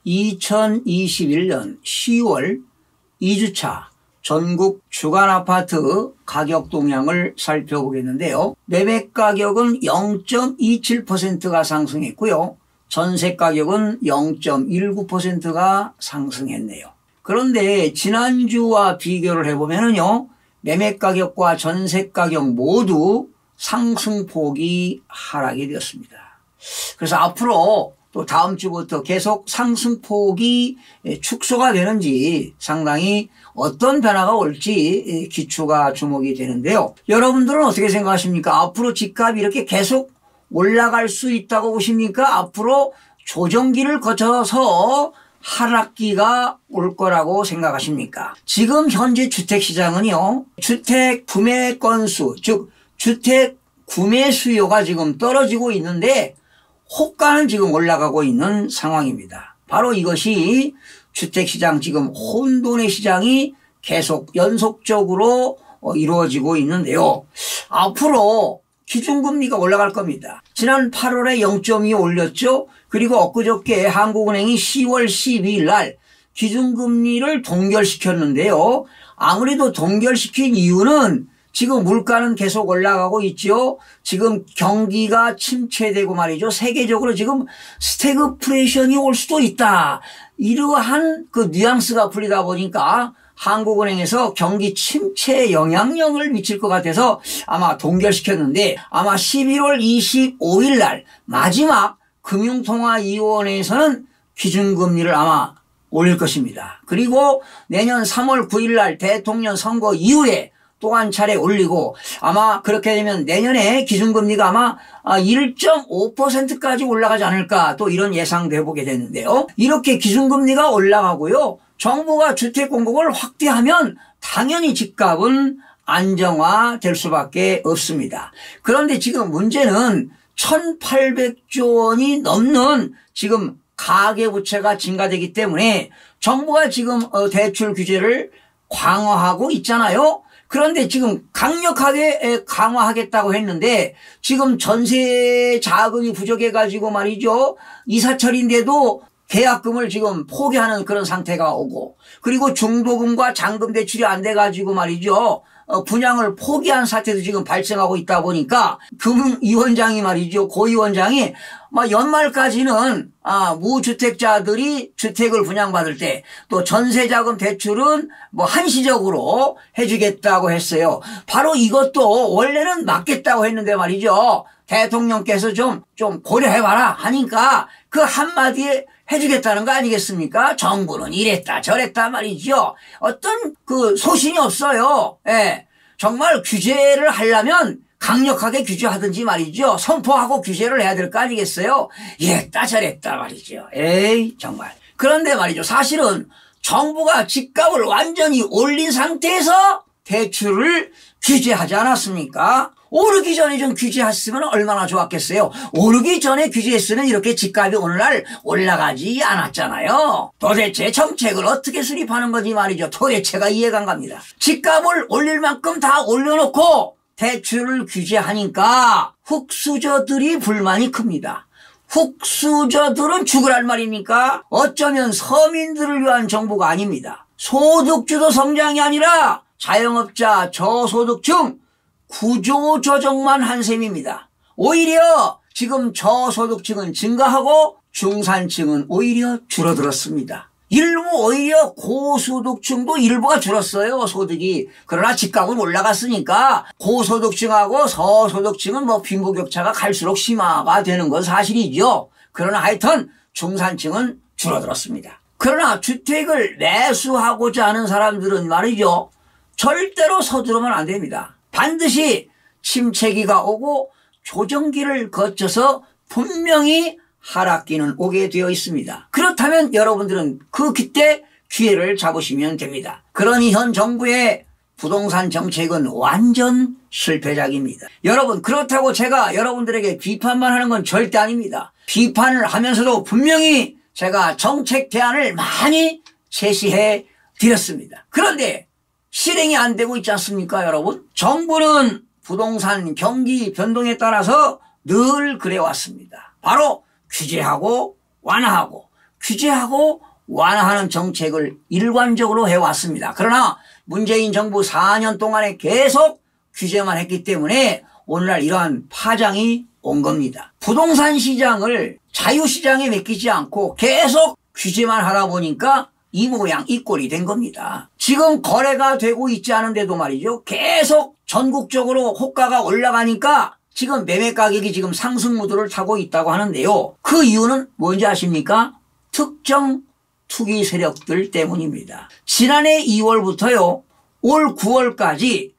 2021년 10월 2주차 전국 주간아파트 가격 동향을 살펴보겠는데요. 매매 가격은 0.27%가 상승했고요. 전세 가격은 0.19%가 상승했네요. 그런데 지난주와 비교를 해보면요, 매매 가격과 전세 가격 모두 상승폭이 하락이 되었습니다. 그래서 앞으로 또 다음 주부터 계속 상승폭이 축소가 되는지 상당히 어떤 변화가 올지 기초가 주목이 되는데요. 여러분들은 어떻게 생각하십니까? 앞으로 집값이 이렇게 계속 올라갈 수 있다고 보십니까? 앞으로 조정기를 거쳐서 하락기가 올 거라고 생각하십니까? 지금 현재 주택시장은요, 주택 구매 건수, 즉 주택 구매 수요가 지금 떨어지고 있는데 호가는 지금 올라가고 있는 상황입니다. 바로 이것이 주택시장 지금 혼돈의 시장이 계속 연속적으로 이루어지고 있는데요. 앞으로 기준금리가 올라갈 겁니다. 지난 8월에 0.2 올렸죠. 그리고 엊그저께 한국은행이 10월 12일 날 기준금리를 동결시켰는데요. 아무래도 동결시킨 이유는 지금 물가는 계속 올라가고 있죠. 지금 경기가 침체되고 말이죠. 세계적으로 지금 스태그플레이션이 올 수도 있다. 이러한 그 뉘앙스가 풀리다 보니까 한국은행에서 경기 침체에 영향력을 미칠 것 같아서 아마 동결시켰는데, 아마 11월 25일 날 마지막 금융통화위원회에서는 기준금리를 아마 올릴 것입니다. 그리고 내년 3월 9일 날 대통령 선거 이후에 또 한 차례 올리고, 아마 그렇게 되면 내년에 기준금리가 아마 1.5%까지 올라가지 않을까, 또 이런 예상도 해보게 됐는데요. 이렇게 기준금리가 올라가고요, 정부가 주택 공급을 확대하면 당연히 집값은 안정화될 수밖에 없습니다. 그런데 지금 문제는 1,800조 원이 넘는 지금 가계부채가 증가되기 때문에 정부가 지금 대출 규제를 강화하고 있잖아요. 그런데 지금 강력하게 강화하겠다고 했는데 지금 전세 자금이 부족해가지고 말이죠, 이사철인데도 계약금을 지금 포기하는 그런 상태가 오고, 그리고 중도금과 잔금 대출이 안 돼가지고 말이죠, 분양을 포기한 사태도 지금 발생하고 있다 보니까 금융위원장이 말이죠, 고위원장이 막 연말까지는 무주택자들이 주택을 분양받을 때 또 전세자금 대출은 뭐 한시적으로 해주겠다고 했어요. 바로 이것도 원래는 막겠다고 했는데 말이죠, 대통령께서 좀 고려해봐라 하니까 그 한마디에 해주겠다는 거 아니겠습니까? 정부는 이랬다 저랬다 말이죠. 어떤 그 소신이 없어요. 예. 정말 규제를 하려면 강력하게 규제하든지 말이죠, 선포하고 규제를 해야 될 거 아니겠어요? 이랬다 저랬다 말이죠. 에이 정말. 그런데 말이죠, 사실은 정부가 집값을 완전히 올린 상태에서 대출을 규제하지 않았습니까? 오르기 전에 좀 규제했으면 얼마나 좋았겠어요. 오르기 전에 규제했으면 이렇게 집값이 오늘날 올라가지 않았잖아요. 도대체 정책을 어떻게 수립하는 건지 말이죠. 도대체가 이해가 안 갑니다. 집값을 올릴 만큼 다 올려놓고 대출을 규제하니까 흙수저들이 불만이 큽니다. 흙수저들은 죽으란 말입니까? 어쩌면 서민들을 위한 정부가 아닙니다. 소득주도 성장이 아니라 자영업자, 저소득층 구조조정만 한 셈입니다. 오히려 지금 저소득층은 증가하고 중산층은 오히려 줄어들었습니다. 일부 오히려 고소득층도 일부가 줄었어요, 소득이. 그러나 집값은 올라갔으니까 고소득층하고 저소득층은 뭐 빈부격차가 갈수록 심화가 되는 건 사실이죠. 그러나 하여튼 중산층은 줄어들었습니다. 그러나 주택을 매수하고자 하는 사람들은 말이죠, 절대로 서두르면 안 됩니다. 반드시 침체기가 오고 조정기를 거쳐서 분명히 하락기는 오게 되어 있습니다. 그렇다면 여러분들은 그때 기회를 잡으시면 됩니다. 그러니 현 정부의 부동산 정책은 완전 실패작입니다. 여러분, 그렇다고 제가 여러분들에게 비판만 하는 건 절대 아닙니다. 비판을 하면서도 분명히 제가 정책 대안을 많이 제시해 드렸습니다. 그런데 실행이 안 되고 있지 않습니까, 여러분? 정부는 부동산 경기 변동에 따라서 늘 그래왔습니다. 바로 규제하고 완화하고 규제하고 완화하는 정책을 일관적으로 해왔습니다. 그러나 문재인 정부 4년 동안에 계속 규제만 했기 때문에 오늘날 이러한 파장이 온 겁니다. 부동산 시장을 자유시장에 맡기지 않고 계속 규제만 하다 보니까 이 모양 이 꼴이 된 겁니다. 지금 거래가 되고 있지 않은데도 말이죠. 계속 전국적으로 호가가 올라가니까 지금 매매 가격이 지금 상승 무드를 타고 있다고 하는데요. 그 이유는 뭔지 아십니까? 특정 투기 세력들 때문입니다. 지난해 2월부터요. 올 9월까지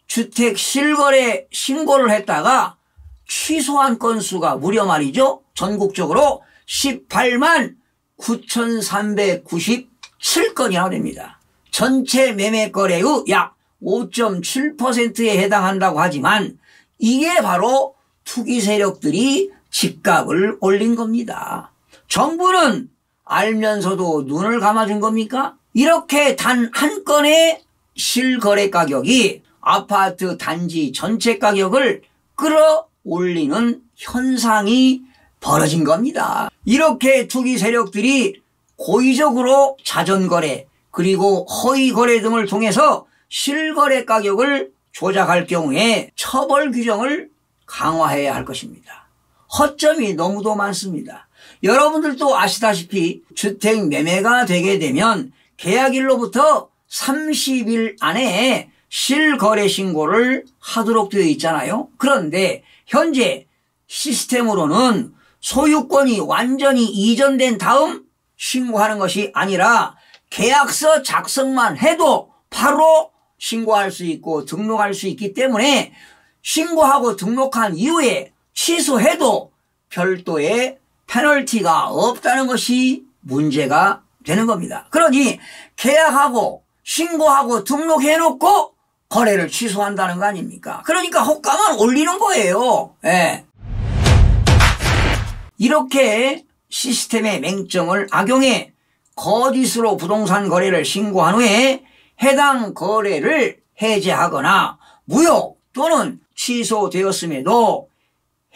주택 실거래 신고를 했다가 취소한 건수가 무려 말이죠. 전국적으로 18만 9,397건이나 됩니다. 전체 매매 거래의 약 5.7%에 해당한다고 하지만 이게 바로 투기 세력들이 집값을 올린 겁니다. 정부는 알면서도 눈을 감아준 겁니까? 이렇게 단 한 건의 실거래 가격이 아파트 단지 전체 가격을 끌어올리는 현상이 벌어진 겁니다. 이렇게 투기 세력들이 고의적으로 자전거래 그리고 허위거래 등을 통해서 실거래 가격을 조작할 경우에 처벌 규정을 강화해야 할 것입니다. 허점이 너무도 많습니다. 여러분들도 아시다시피 주택 매매가 되게 되면 계약일로부터 30일 안에 실거래 신고를 하도록 되어 있잖아요. 그런데 현재 시스템으로는 소유권이 완전히 이전된 다음 신고하는 것이 아니라 계약서 작성만 해도 바로 신고할 수 있고 등록할 수 있기 때문에 신고하고 등록한 이후에 취소해도 별도의 페널티가 없다는 것이 문제가 되는 겁니다. 그러니 계약하고 신고하고 등록해놓고 거래를 취소한다는 거 아닙니까? 그러니까 호가만 올리는 거예요. 예. 이렇게 시스템의 맹점을 악용해 거짓으로 부동산 거래를 신고한 후에 해당 거래를 해제하거나 무효 또는 취소되었음에도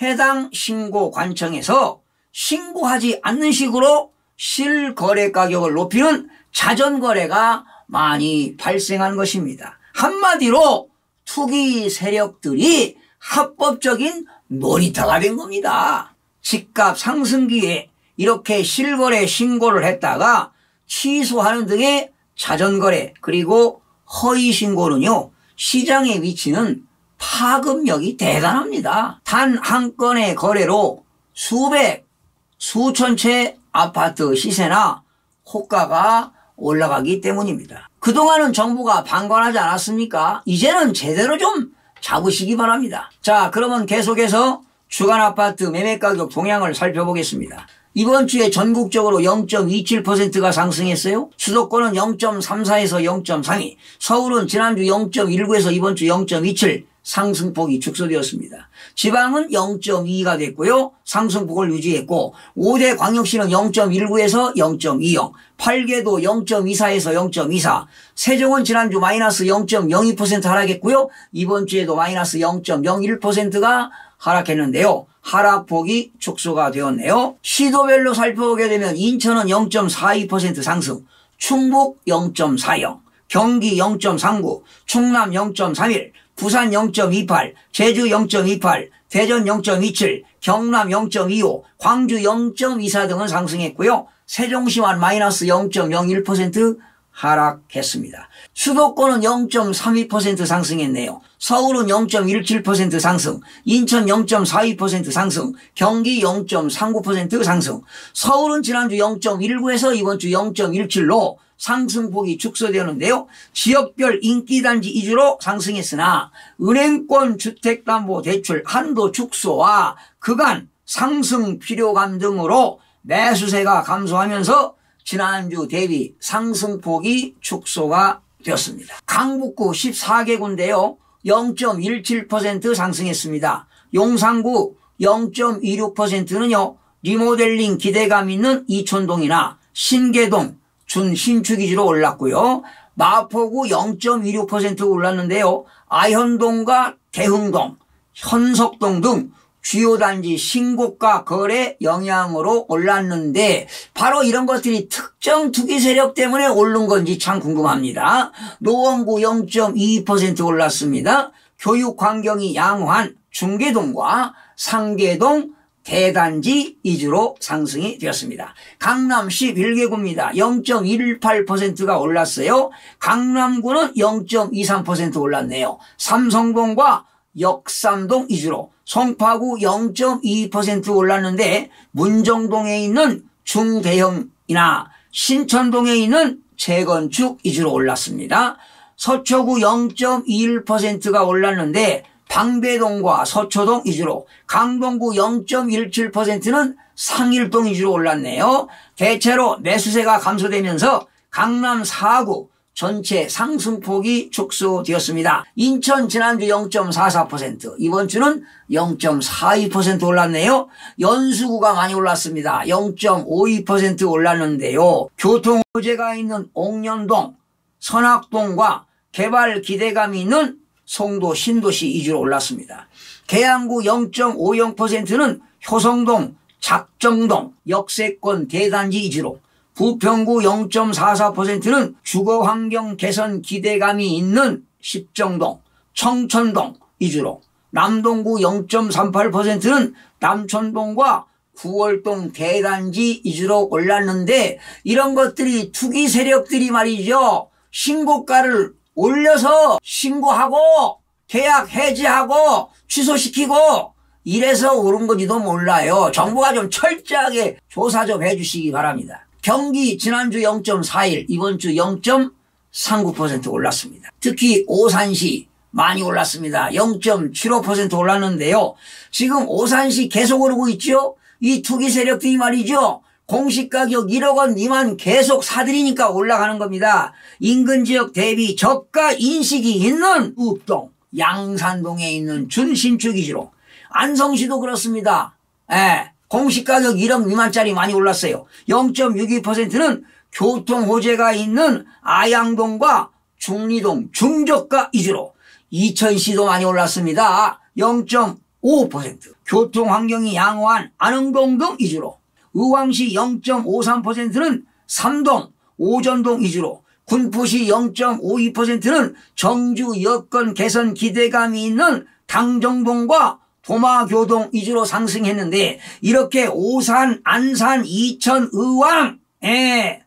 해당 신고관청에서 신고하지 않는 식으로 실거래 가격을 높이는 자전거래가 많이 발생한 것입니다. 한마디로 투기 세력들이 합법적인 놀이터가 된 겁니다. 집값 상승기에 이렇게 실거래 신고를 했다가 취소하는 등의 자전거래 그리고 허위 신고는요. 시장에 미치는 파급력이 대단합니다. 단 한 건의 거래로 수백, 수천 채 아파트 시세나 호가가 올라가기 때문입니다. 그동안은 정부가 방관하지 않았습니까? 이제는 제대로 좀 잡으시기 바랍니다. 자, 그러면 계속해서 주간 아파트 매매가격 동향을 살펴보겠습니다. 이번 주에 전국적으로 0.27%가 상승했어요. 수도권은 0.34에서 0.32, 서울은 지난주 0.19에서 이번 주 0.27 상승폭이 축소되었습니다. 지방은 0.2가 됐고요. 상승폭을 유지했고 5대 광역시는 0.19에서 0.20, 8개도 0.24에서 0.24, 세종은 지난주 마이너스 0.02% 하락했고요. 이번 주에도 마이너스 0.01%가 하락했는데요. 하락폭이 축소가 되었네요. 시도별로 살펴보게 되면 인천은 0.42% 상승, 충북 0.40, 경기 0.39, 충남 0.31, 부산 0.28, 제주 0.28, 대전 0.27, 경남 0.25, 광주 0.24 등은 상승했고요. 세종시만 마이너스 0.01% 하락했습니다. 수도권은 0.32% 상승했네요. 서울은 0.17% 상승, 인천 0.42% 상승, 경기 0.39% 상승. 서울은 지난주 0.19에서 이번 주 0.17로 상승폭이 축소되는데요. 지역별 인기단지 위주로 상승했으나 은행권 주택담보대출 한도 축소와 그간 상승 필요감 등으로 매수세가 감소하면서 지난주 대비 상승폭이 축소가 되었습니다. 강북구 14개구인데요. 0.17% 상승했습니다. 용산구 0.26%는요. 리모델링 기대감 있는 이촌동이나 신계동, 준신축 위주로 올랐고요. 마포구 0.26% 올랐는데요. 아현동과 대흥동, 현석동 등 주요 단지 신고가 거래 영향으로 올랐는데 바로 이런 것들이 특정 투기 세력 때문에 오른 건지 참 궁금합니다. 노원구 0.22% 올랐습니다. 교육 환경이 양호한 중계동과 상계동 대단지 위주로 상승이 되었습니다. 강남 11개구입니다. 0.18%가 올랐어요. 강남구는 0.23% 올랐네요. 삼성동과 역삼동 위주로 송파구 0.2% 올랐는데 문정동에 있는 중대형이나 신천동에 있는 재건축 위주로 올랐습니다. 서초구 0.21%가 올랐는데 방배동과 서초동 위주로, 강동구 0.17%는 상일동 위주로 올랐네요. 대체로 매수세가 감소되면서 강남 4구 전체 상승폭이 축소되었습니다. 인천 지난주 0.44%, 이번 주는 0.42% 올랐네요. 연수구가 많이 올랐습니다. 0.52% 올랐는데요. 교통 호재가 있는 옥년동, 선악동과 개발 기대감이 있는 송도 신도시 위주로 올랐습니다. 계양구 0.50%는 효성동, 작정동, 역세권 대단지 위주로, 부평구 0.44%는 주거환경 개선 기대감이 있는 십정동, 청천동 위주로, 남동구 0.38%는 남천동과 구월동 대단지 위주로 올랐는데 이런 것들이 투기 세력들이 말이죠. 신고가를 올려서 신고하고 계약 해지하고 취소시키고 이래서 오른 건지도 몰라요. 정부가 좀 철저하게 조사 좀 해주시기 바랍니다. 경기 지난주 0.41, 이번 주 0.39% 올랐습니다. 특히 오산시 많이 올랐습니다. 0.75% 올랐는데요. 지금 오산시 계속 오르고 있죠. 이 투기 세력들이 말이죠. 공시가격 1억 원 미만 계속 사들이니까 올라가는 겁니다. 인근 지역 대비 저가 인식이 있는 읍동, 양산동에 있는 준신축 위주로, 안성시도 그렇습니다. 공시가격 1억 미만짜리 많이 올랐어요. 0.62%는 교통 호재가 있는 아양동과 중리동 중저가 위주로, 이천시도 많이 올랐습니다. 0.5%, 교통 환경이 양호한 안흥동 등 위주로, 의왕시 0.53%는 삼동, 오전동 위주로, 군포시 0.52%는 정주 여건 개선 기대감이 있는 당정동과 도마교동 위주로 상승했는데 이렇게 오산, 안산, 이천, 의왕,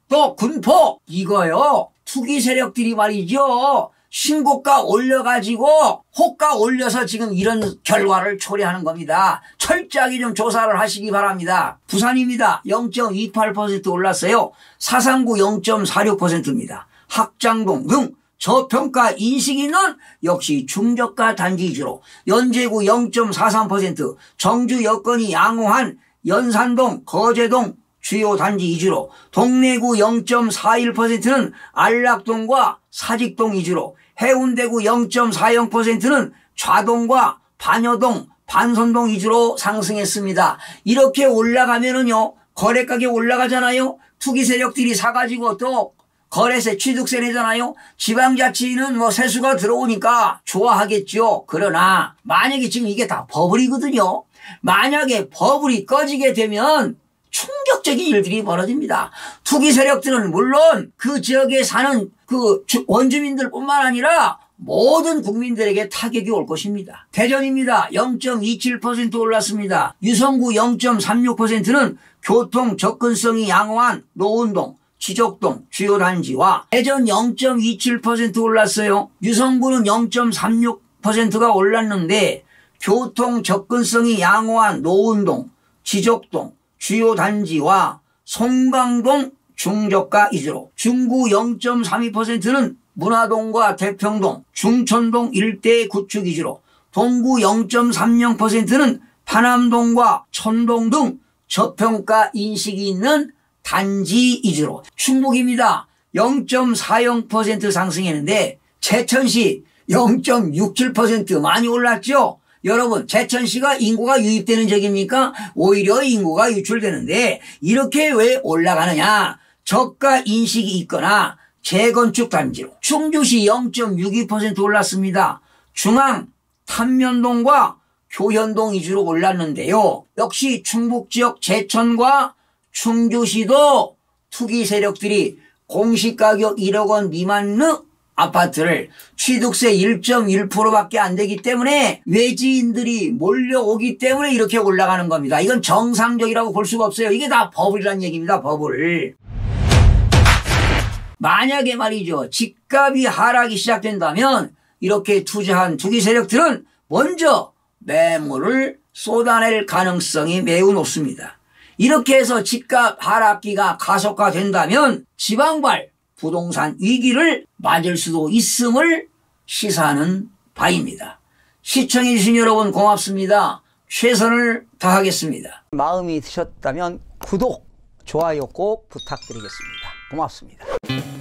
또 군포 이거요. 투기 세력들이 말이죠. 신고가 올려가지고 호가 올려서 지금 이런 결과를 초래하는 겁니다. 철저하게 좀 조사를 하시기 바랍니다. 부산입니다. 0.28% 올랐어요. 사상구 0.46%입니다. 학장동 등 저평가 인식 있는 역시 중저가 단지 위주로, 연제구 0.43%, 정주 여건이 양호한 연산동, 거제동 주요 단지 위주로, 동래구 0.41%는 안락동과 사직동 위주로, 해운대구 0.40%는 좌동과 반여동, 반선동 위주로 상승했습니다. 이렇게 올라가면은요, 거래가격 올라가잖아요. 투기 세력들이 사가지고 또 거래세 취득세 내잖아요. 지방자치는 뭐 세수가 들어오니까 좋아하겠죠. 그러나 만약에 지금 이게 다 버블이거든요. 만약에 버블이 꺼지게 되면 충격적인 일들이 벌어집니다. 투기 세력들은 물론 그 지역에 사는 그 원주민들뿐만 아니라 모든 국민들에게 타격이 올 것입니다. 대전입니다. 0.27% 올랐습니다. 유성구 0.36%는 교통 접근성이 양호한 노은동, 지족동 주요 단지와, 대전 0.27% 올랐어요. 유성구는 0.36%가 올랐는데 교통 접근성이 양호한 노은동, 지족동 주요 단지와 송강동 중저가 위주로, 중구 0.32%는 문화동과 대평동, 중천동 일대 구축 위주로, 동구 0.30%는 파남동과 천동 등 저평가 인식이 있는 단지 위주로, 충북입니다. 0.40% 상승했는데 제천시 0.67% 많이 올랐죠. 여러분, 제천시가 인구가 유입되는 지역입니까? 오히려 인구가 유출되는데 이렇게 왜 올라가느냐? 저가 인식이 있거나 재건축 단지로, 충주시 0.62% 올랐습니다. 중앙, 탄면동과 교현동 위주로 올랐는데요. 역시 충북지역 제천과 충주시도 투기 세력들이 공시가격 1억 원 미만의 아파트를 취득세 1.1%밖에 안 되기 때문에 외지인들이 몰려오기 때문에 이렇게 올라가는 겁니다. 이건 정상적이라고 볼 수가 없어요. 이게 다 버블이라는 얘기입니다. 버블. 만약에 말이죠. 집값이 하락이 시작된다면 이렇게 투자한 투기 세력들은 먼저 매물을 쏟아낼 가능성이 매우 높습니다. 이렇게 해서 집값 하락기가 가속화된다면 지방발 부동산 위기를 맞을 수도 있음을 시사하는 바입니다. 시청해 주신 여러분 고맙습니다. 최선을 다하겠습니다. 마음이 드셨다면 구독, 좋아요 꼭 부탁드리겠습니다. 고맙습니다.